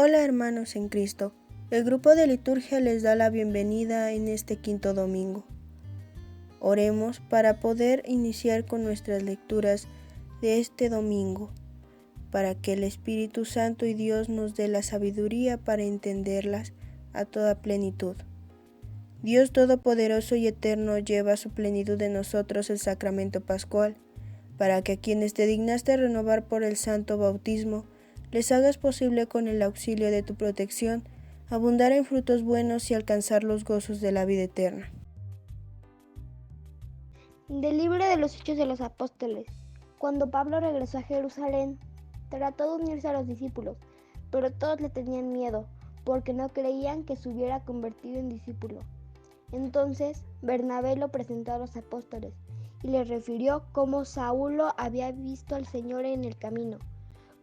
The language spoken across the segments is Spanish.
Hola hermanos en Cristo, el grupo de liturgia les da la bienvenida en este quinto domingo. Oremos para poder iniciar con nuestras lecturas de este domingo, para que el Espíritu Santo y Dios nos dé la sabiduría para entenderlas a toda plenitud. Dios Todopoderoso y Eterno lleva a su plenitud en nosotros el sacramento pascual, para que a quienes te dignaste renovar por el santo bautismo, les hagas posible con el auxilio de tu protección, abundar en frutos buenos y alcanzar los gozos de la vida eterna. Del libro de los Hechos de los Apóstoles. Cuando Pablo regresó a Jerusalén, trató de unirse a los discípulos, pero todos le tenían miedo, porque no creían que se hubiera convertido en discípulo. Entonces Bernabé lo presentó a los apóstoles y les refirió cómo Saulo había visto al Señor en el camino,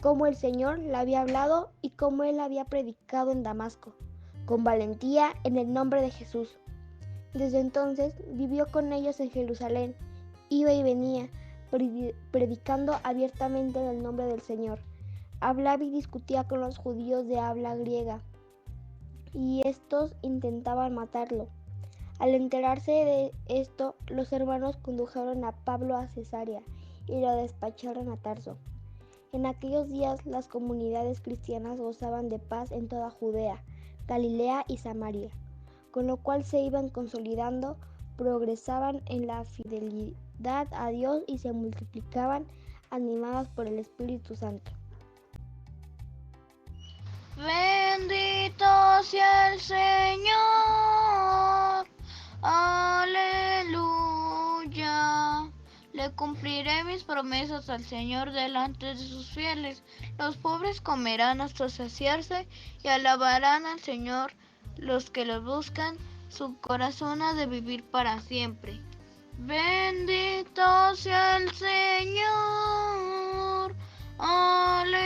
cómo el Señor le había hablado y cómo él había predicado en Damasco, con valentía en el nombre de Jesús. Desde entonces vivió con ellos en Jerusalén, iba y venía, predicando abiertamente en el nombre del Señor. Hablaba y discutía con los judíos de habla griega, y estos intentaban matarlo. Al enterarse de esto, los hermanos condujeron a Pablo a Cesarea y lo despacharon a Tarso. En aquellos días las comunidades cristianas gozaban de paz en toda Judea, Galilea y Samaria, con lo cual se iban consolidando, progresaban en la fidelidad a Dios y se multiplicaban, animadas por el Espíritu Santo. Bendito sea el Señor, aleluya. Le cumpliré mis promesas al Señor delante de sus fieles. Los pobres comerán hasta saciarse y alabarán al Señor. Los que lo buscan, su corazón ha de vivir para siempre. Bendito sea el Señor, aleluya.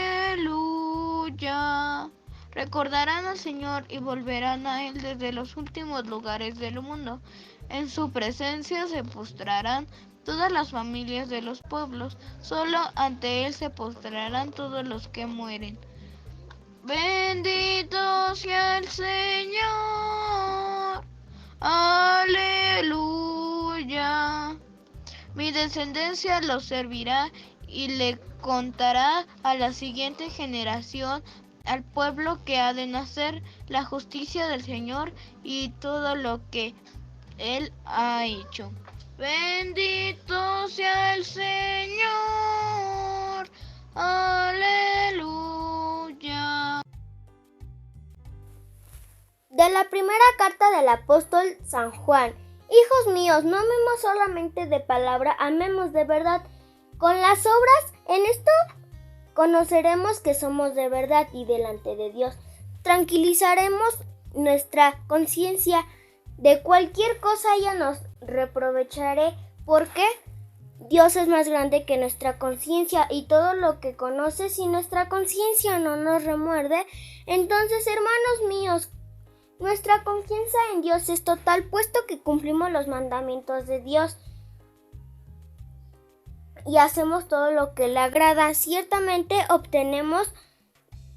Recordarán al Señor y volverán a Él desde los últimos lugares del mundo. En su presencia se postrarán todas las familias de los pueblos. Solo ante Él se postrarán todos los que mueren. Bendito sea el Señor, aleluya. Mi descendencia los servirá y le contará a la siguiente generación, al pueblo que ha de nacer, la justicia del Señor y todo lo que Él ha hecho. Bendito sea el Señor, aleluya. De la primera carta del apóstol San Juan. Hijos míos, no amemos solamente de palabra, amemos de verdad. Con las obras, en esto conoceremos que somos de verdad y delante de Dios. Tranquilizaremos nuestra conciencia. De cualquier cosa ella nos reprocharé, porque Dios es más grande que nuestra conciencia y todo lo que conoce. Si nuestra conciencia no nos remuerde, entonces, hermanos míos, nuestra confianza en Dios es total, puesto que cumplimos los mandamientos de Dios y hacemos todo lo que le agrada. Ciertamente obtenemos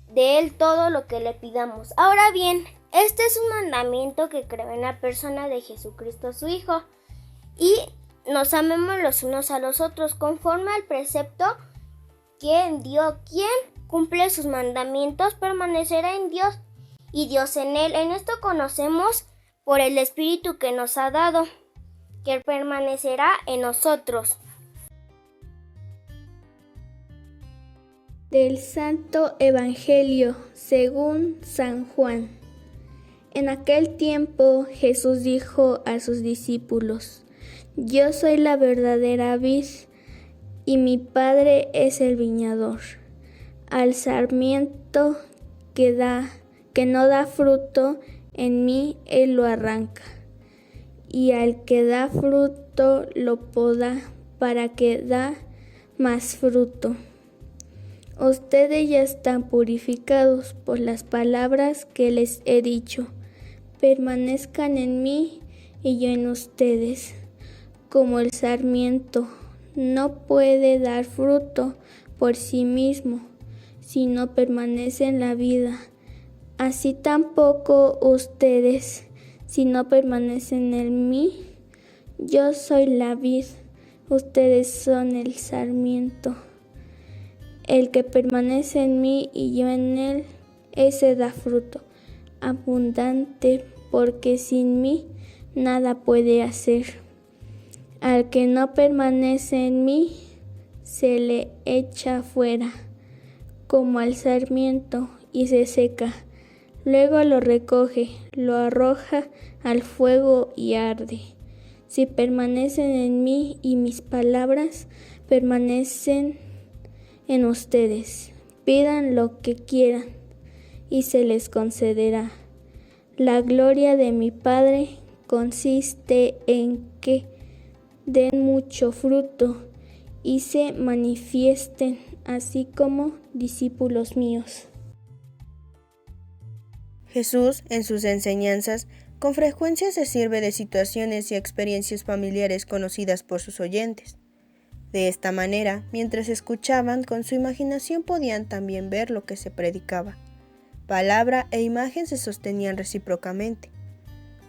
de Él todo lo que le pidamos. Ahora bien, este es un mandamiento que creo en la persona de Jesucristo su Hijo, y nos amemos los unos a los otros conforme al precepto que dio. Quien cumple sus mandamientos permanecerá en Dios y Dios en él. En esto conocemos por el Espíritu que nos ha dado, que permanecerá en nosotros. Del Santo Evangelio según San Juan. En aquel tiempo Jesús dijo a sus discípulos: Yo soy la verdadera vid, y mi Padre es el viñador. Al sarmiento que no da fruto, en mí Él lo arranca, y al que da fruto lo poda para que da más fruto. Ustedes ya están purificados por las palabras que les he dicho. Permanezcan en mí y yo en ustedes. Como el sarmiento no puede dar fruto por sí mismo si no permanece en la vida, Así tampoco ustedes, si no permanecen en mí. Yo soy la vid, ustedes son el sarmiento. El que permanece en mí y yo en él, ese da fruto abundante, porque sin mí nada puede hacer. Al que no permanece en mí, se le echa fuera, como al sarmiento, y se seca. Luego lo recoge, lo arroja al fuego y arde. Si permanecen en mí y mis palabras permanecen en ustedes, pidan lo que quieran y se les concederá. La gloria de mi Padre consiste en que den mucho fruto y se manifiesten así como discípulos míos. Jesús, en sus enseñanzas, con frecuencia se sirve de situaciones y experiencias familiares conocidas por sus oyentes. De esta manera, mientras escuchaban, con su imaginación podían también ver lo que se predicaba. Palabra e imagen se sostenían recíprocamente.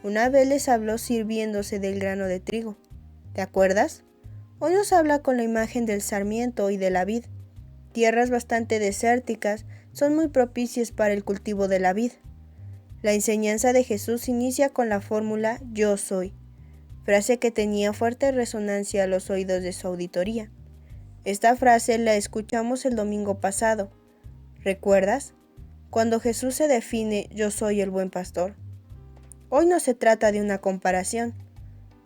Una vez les habló sirviéndose del grano de trigo. ¿Te acuerdas? Hoy nos habla con la imagen del sarmiento y de la vid. Tierras bastante desérticas son muy propicias para el cultivo de la vid. La enseñanza de Jesús inicia con la fórmula "Yo soy", frase que tenía fuerte resonancia a los oídos de su auditoría. Esta frase la escuchamos el domingo pasado. ¿Recuerdas? Cuando Jesús se define "Yo soy el buen pastor". Hoy no se trata de una comparación.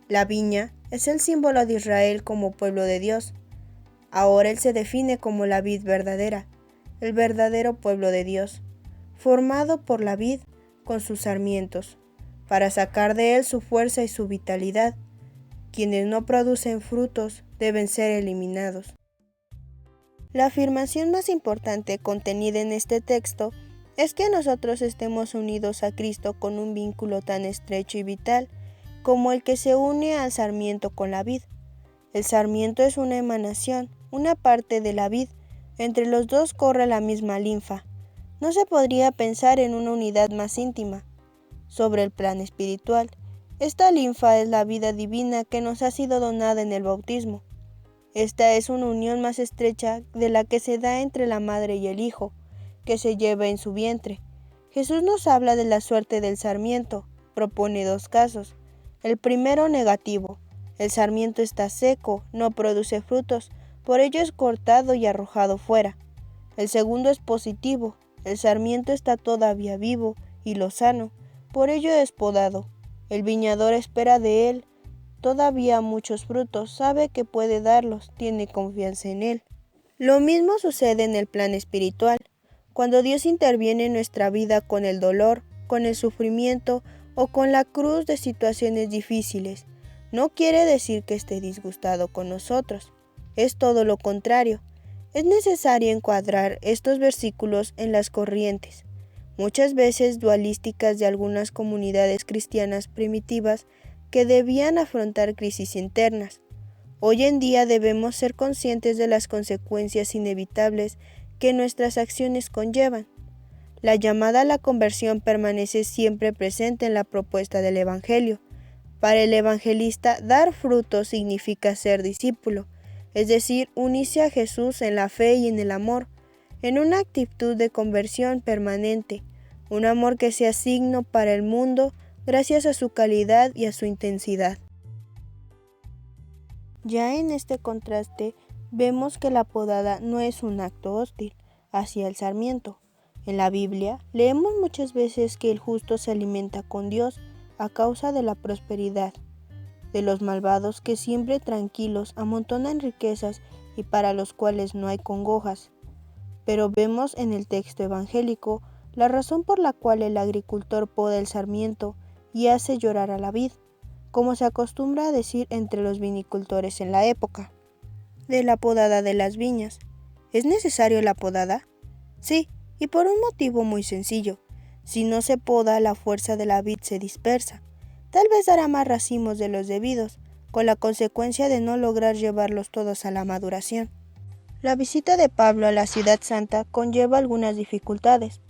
La viña es el símbolo de Israel como pueblo de Dios. Ahora Él se define como la vid verdadera, el verdadero pueblo de Dios, formado por la vid con sus sarmientos, para sacar de él su fuerza y su vitalidad. Quienes no producen frutos deben ser eliminados. La afirmación más importante contenida en este texto es que nosotros estemos unidos a Cristo con un vínculo tan estrecho y vital como el que se une al sarmiento con la vid. El sarmiento es una emanación, una parte de la vid. Entre los dos corre la misma linfa. No se podría pensar en una unidad más íntima. Sobre el plan espiritual, esta linfa es la vida divina que nos ha sido donada en el bautismo. Esta es una unión más estrecha de la que se da entre la madre y el hijo, que se lleva en su vientre. Jesús nos habla de la suerte del sarmiento, propone dos casos. El primero negativo. El sarmiento está seco, no produce frutos, por ello es cortado y arrojado fuera. El segundo es positivo. El sarmiento está todavía vivo y lozano, por ello es podado. El viñador espera de él todavía muchos frutos, sabe que puede darlos, tiene confianza en él. Lo mismo sucede en el plan espiritual. Cuando Dios interviene en nuestra vida con el dolor, con el sufrimiento o con la cruz de situaciones difíciles, no quiere decir que esté disgustado con nosotros. Es todo lo contrario. Es necesario encuadrar estos versículos en las corrientes, muchas veces dualísticas de algunas comunidades cristianas primitivas que debían afrontar crisis internas. Hoy en día debemos ser conscientes de las consecuencias inevitables que nuestras acciones conllevan. La llamada a la conversión permanece siempre presente en la propuesta del Evangelio. Para el evangelista, dar fruto significa ser discípulo, es decir, unirse a Jesús en la fe y en el amor, en una actitud de conversión permanente, un amor que sea signo para el mundo gracias a su calidad y a su intensidad. Ya en este contraste vemos que la podada no es un acto hostil hacia el sarmiento. En la Biblia leemos muchas veces que el justo se alimenta con Dios a causa de la prosperidad, de los malvados que siempre tranquilos amontonan riquezas y para los cuales no hay congojas. Pero vemos en el texto evangélico la razón por la cual el agricultor poda el sarmiento y hace llorar a la vid, como se acostumbra a decir entre los vinicultores en la época. De la podada de las viñas. ¿Es necesario la podada? Sí, y por un motivo muy sencillo. Si no se poda, la fuerza de la vid se dispersa. Tal vez dará más racimos de los debidos, con la consecuencia de no lograr llevarlos todos a la maduración. La visita de Pablo a la ciudad santa conlleva algunas dificultades.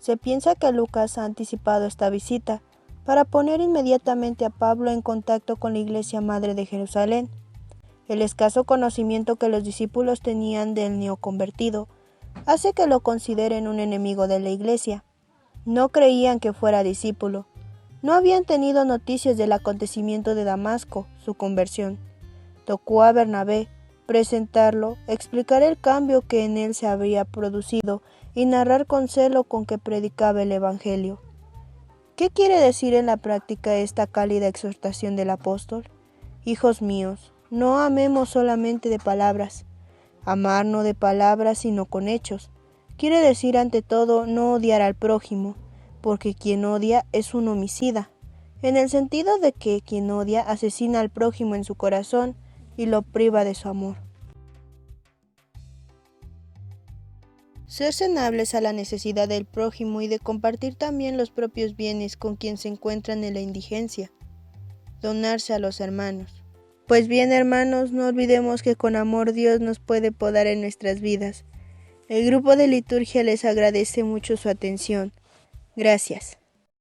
Se piensa que Lucas ha anticipado esta visita para poner inmediatamente a Pablo en contacto con la Iglesia Madre de Jerusalén. El escaso conocimiento que los discípulos tenían del neoconvertido hace que lo consideren un enemigo de la Iglesia. No creían que fuera discípulo. No habían tenido noticias del acontecimiento de Damasco, su conversión. Tocó a Bernabé presentarlo, explicar el cambio que en él se había producido y narrar con celo con que predicaba el Evangelio. ¿Qué quiere decir en la práctica esta cálida exhortación del apóstol? Hijos míos, no amemos solamente de palabras. Amar no de palabras sino con hechos. Quiere decir ante todo no odiar al prójimo, porque quien odia es un homicida, en el sentido de que quien odia asesina al prójimo en su corazón y lo priva de su amor. Ser sensibles a la necesidad del prójimo y de compartir también los propios bienes con quien se encuentran en la indigencia. Donarse a los hermanos. Pues bien, hermanos, no olvidemos que con amor Dios nos puede podar en nuestras vidas. El grupo de liturgia les agradece mucho su atención. Gracias.